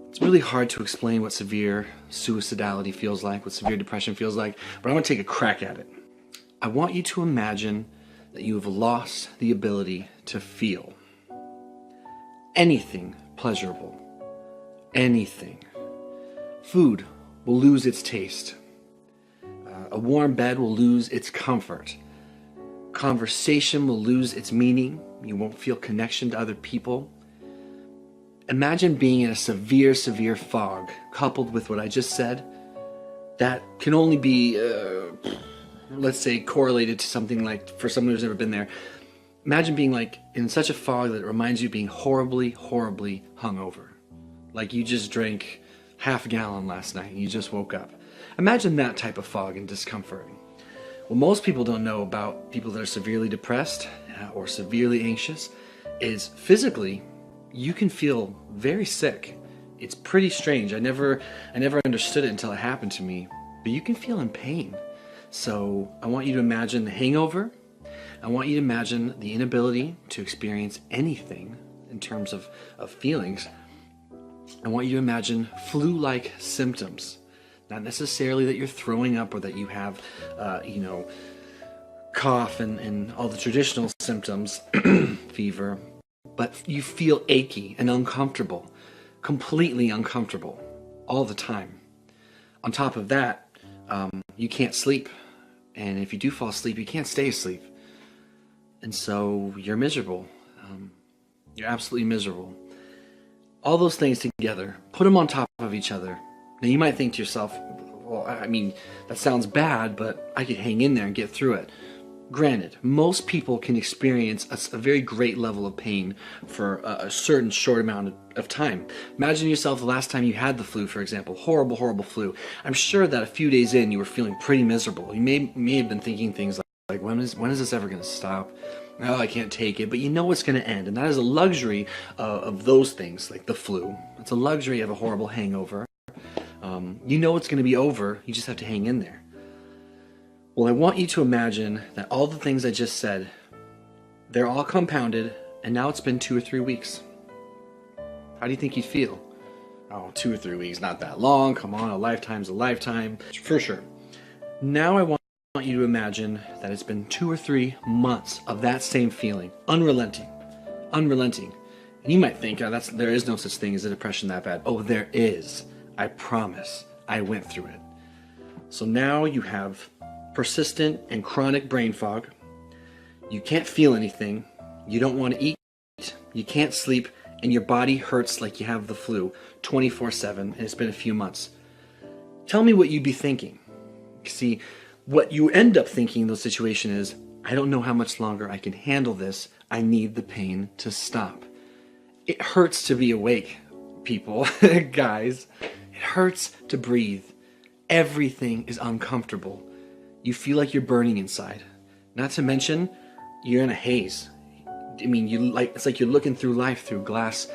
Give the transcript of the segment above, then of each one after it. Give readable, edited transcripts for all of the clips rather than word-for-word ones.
It's really hard to explain what severe suicidality feels like, what severe depression feels like, but I'm going to take a crack at it. I want you to imagine that you have lost the ability to feel anything pleasurable, anything. Food will lose its taste. A warm bed will lose its comfort. Conversation will lose its meaning. You won't feel connection to other people. Imagine being in a severe, severe fog, coupled with what I just said, that can only be, let's say, correlated to something like, for someone who's never been there, imagine being like in such a fog that it reminds you of being horribly, horribly hungover. Like you just drank half a gallon last night and you just woke up. Imagine that type of fog and discomfort. What most people don't know about people that are severely depressed or severely anxious is physically, you can feel very sick. It's pretty strange. I never understood it until it happened to me. But you can feel in pain. So I want you to imagine the hangover. I want you to imagine the inability to experience anything in terms of feelings. I want you to imagine flu-like symptoms. Not necessarily that you're throwing up or that you have, cough and all the traditional symptoms, fever, but you feel achy and uncomfortable, completely uncomfortable all the time. On top of that, you can't sleep. And if you do fall asleep, you can't stay asleep. And so you're miserable. You're absolutely miserable. All those things together, put them on top of each other. Now you might think to yourself, well, I mean, that sounds bad, but I could hang in there and get through it. Granted, most people can experience a very great level of pain for a certain short amount of time. Imagine yourself the last time you had the flu, for example, horrible, horrible flu. I'm sure that a few days in you were feeling pretty miserable. You may have been thinking things like when is this ever going to stop? Oh, I can't take it. But you know it's going to end. And that is a luxury of those things, like the flu. It's a luxury of a horrible hangover. You know it's going to be over. You just have to hang in there. Well, I want you to imagine that all the things I just said, they're all compounded, and now it's been 2 or 3 weeks. How do you think you'd feel? Oh, 2 or 3 weeks, not that long. Come on, a lifetime's a lifetime. For sure. Now I want you to imagine that it's been 2 or 3 months of that same feeling. Unrelenting. Unrelenting. And you might think, oh, there is no such thing as a depression that bad. Oh, there is. I promise. I went through it. So now you have persistent and chronic brain fog. You can't feel anything. You don't want to eat. You can't sleep. And your body hurts like you have the flu 24/7, and it's been a few months. Tell me what you'd be thinking. See, what you end up thinking in those situations is, I don't know how much longer I can handle this. I need the pain to stop. It hurts to be awake, people, guys. It hurts to breathe. Everything is uncomfortable. You feel like you're burning inside. Not to mention, you're in a haze. I mean, it's like you're looking through life through glass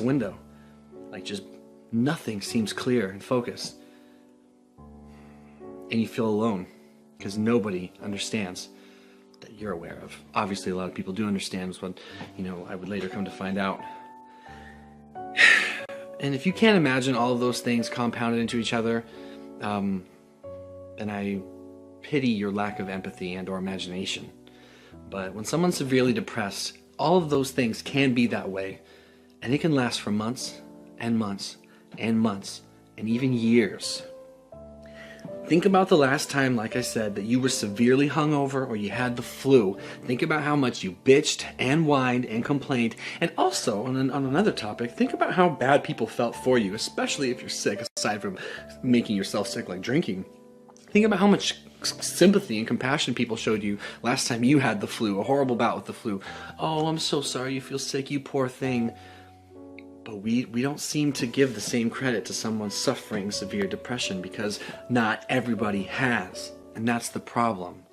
window. Like just nothing seems clear and focused. And you feel alone because nobody understands that you're aware of. Obviously, a lot of people do understand, is what I would later come to find out. And if you can't imagine all of those things compounded into each other, then I pity your lack of empathy and or imagination. But when someone's severely depressed, all of those things can be that way. And it can last for months and months and months and even years. Think about the last time, like I said, that you were severely hungover or you had the flu. Think about how much you bitched and whined and complained. And also, on another topic, think about how bad people felt for you, especially if you're sick, aside from making yourself sick like drinking. Think about how much sympathy and compassion people showed you last time you had the flu, a horrible bout with the flu. Oh, I'm so sorry you feel sick, you poor thing. But we don't seem to give the same credit to someone suffering severe depression because not everybody has. And that's the problem.